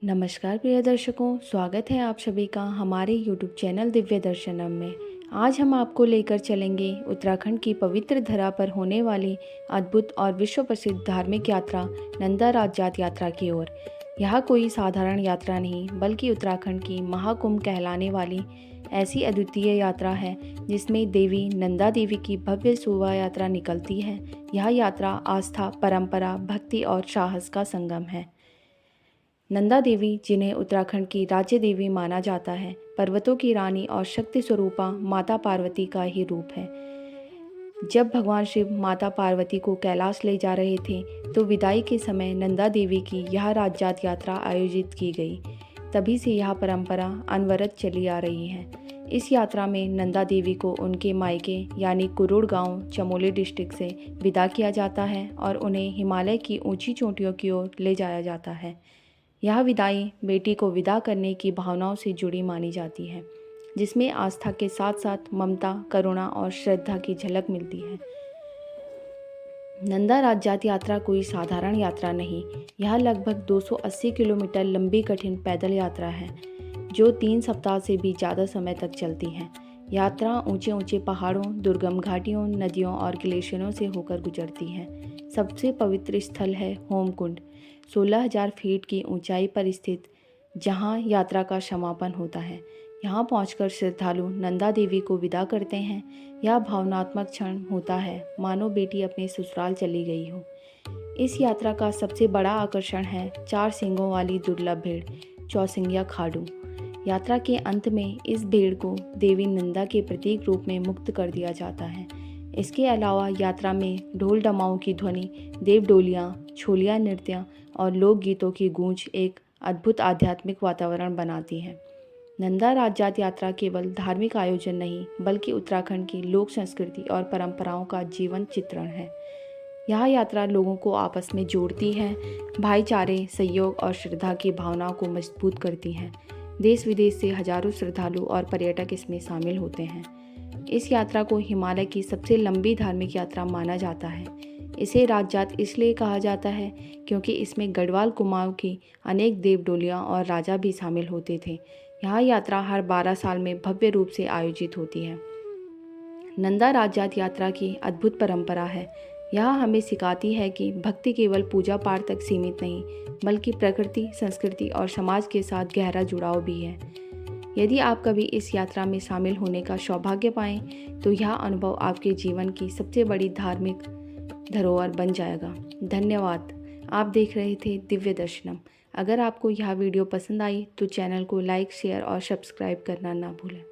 नमस्कार प्रिय दर्शकों, स्वागत है आप सभी का हमारे YouTube चैनल दिव्य दर्शनम में। आज हम आपको लेकर चलेंगे उत्तराखंड की पवित्र धरा पर होने वाली अद्भुत और विश्व प्रसिद्ध धार्मिक यात्रा नंदा राजजात यात्रा की ओर। यह कोई साधारण यात्रा नहीं बल्कि उत्तराखंड की महाकुंभ कहलाने वाली ऐसी अद्वितीय यात्रा है जिसमें देवी नंदा देवी की भव्य शोभा यात्रा निकलती है। यह यात्रा आस्था, परंपरा, भक्ति और साहस का संगम है। नंदा देवी, जिन्हें उत्तराखंड की राज्य देवी माना जाता है, पर्वतों की रानी और शक्ति स्वरूपा माता पार्वती का ही रूप है। जब भगवान शिव माता पार्वती को कैलाश ले जा रहे थे तो विदाई के समय नंदा देवी की यह राजजात यात्रा आयोजित की गई। तभी से यह परंपरा अनवरत चली आ रही है। इस यात्रा में नंदा देवी को उनके मायके यानी कुरुड़ गांव, चमोली डिस्ट्रिक्ट से विदा किया जाता है और उन्हें हिमालय की ऊंची चोटियों की ओर ले जाया जाता है। यह विदाई बेटी को विदा करने की भावनाओं से जुड़ी मानी जाती है, जिसमें आस्था के साथ साथ ममता, करुणा और श्रद्धा की झलक मिलती है। नंदा राजजात यात्रा कोई साधारण यात्रा नहीं, यह लगभग 280 किलोमीटर लंबी कठिन पैदल यात्रा है जो 3 सप्ताह से भी ज़्यादा समय तक चलती है। यात्रा ऊंचे ऊंचे पहाड़ों, दुर्गम घाटियों, नदियों और ग्लेशियरों से होकर गुजरती है। सबसे पवित्र स्थल है होमकुंड, 16,000 फीट की ऊंचाई पर स्थित, जहां यात्रा का समापन होता है। यहां पहुंचकर श्रद्धालु नंदा देवी को विदा करते हैं। यह भावनात्मक क्षण होता है मानो बेटी अपने ससुराल चली गई हो। इस यात्रा का सबसे बड़ा आकर्षण है 4 सींगों वाली दुर्लभ भेड़, चौसिंगिया खाडू। यात्रा के अंत में इस भेड़ को देवी नंदा के प्रतीक रूप में मुक्त कर दिया जाता है। इसके अलावा यात्रा में ढोल डमाओं की ध्वनि, देव डोलियाँ, छोलिया नृत्य और लोकगीतों की गूंज एक अद्भुत आध्यात्मिक वातावरण बनाती है। नंदा राजजात यात्रा केवल धार्मिक आयोजन नहीं बल्कि उत्तराखंड की लोक संस्कृति और परंपराओं का जीवंत चित्रण है। यह यात्रा लोगों को आपस में जोड़ती है, भाईचारे, सहयोग और श्रद्धा की भावनाओं को मजबूत करती है। देश विदेश से हजारों श्रद्धालु और पर्यटक इसमें शामिल होते हैं। इस यात्रा को हिमालय की सबसे लंबी धार्मिक यात्रा माना जाता है। इसे राजजात इसलिए कहा जाता है क्योंकि इसमें गढ़वाल कुमाऊं की अनेक देव डोलियां और राजा भी शामिल होते थे। यह यात्रा हर 12 साल में भव्य रूप से आयोजित होती है। नंदा राजजात यात्रा की अद्भुत परंपरा है। यह हमें सिखाती है कि भक्ति केवल पूजा पाठ तक सीमित नहीं बल्कि प्रकृति, संस्कृति और समाज के साथ गहरा जुड़ाव भी है। यदि आप कभी इस यात्रा में शामिल होने का सौभाग्य पाएं तो यह अनुभव आपके जीवन की सबसे बड़ी धार्मिक धरोहर बन जाएगा। धन्यवाद। आप देख रहे थे दिव्य दर्शनम। अगर आपको यह वीडियो पसंद आई तो चैनल को लाइक, शेयर और सब्सक्राइब करना ना भूलें।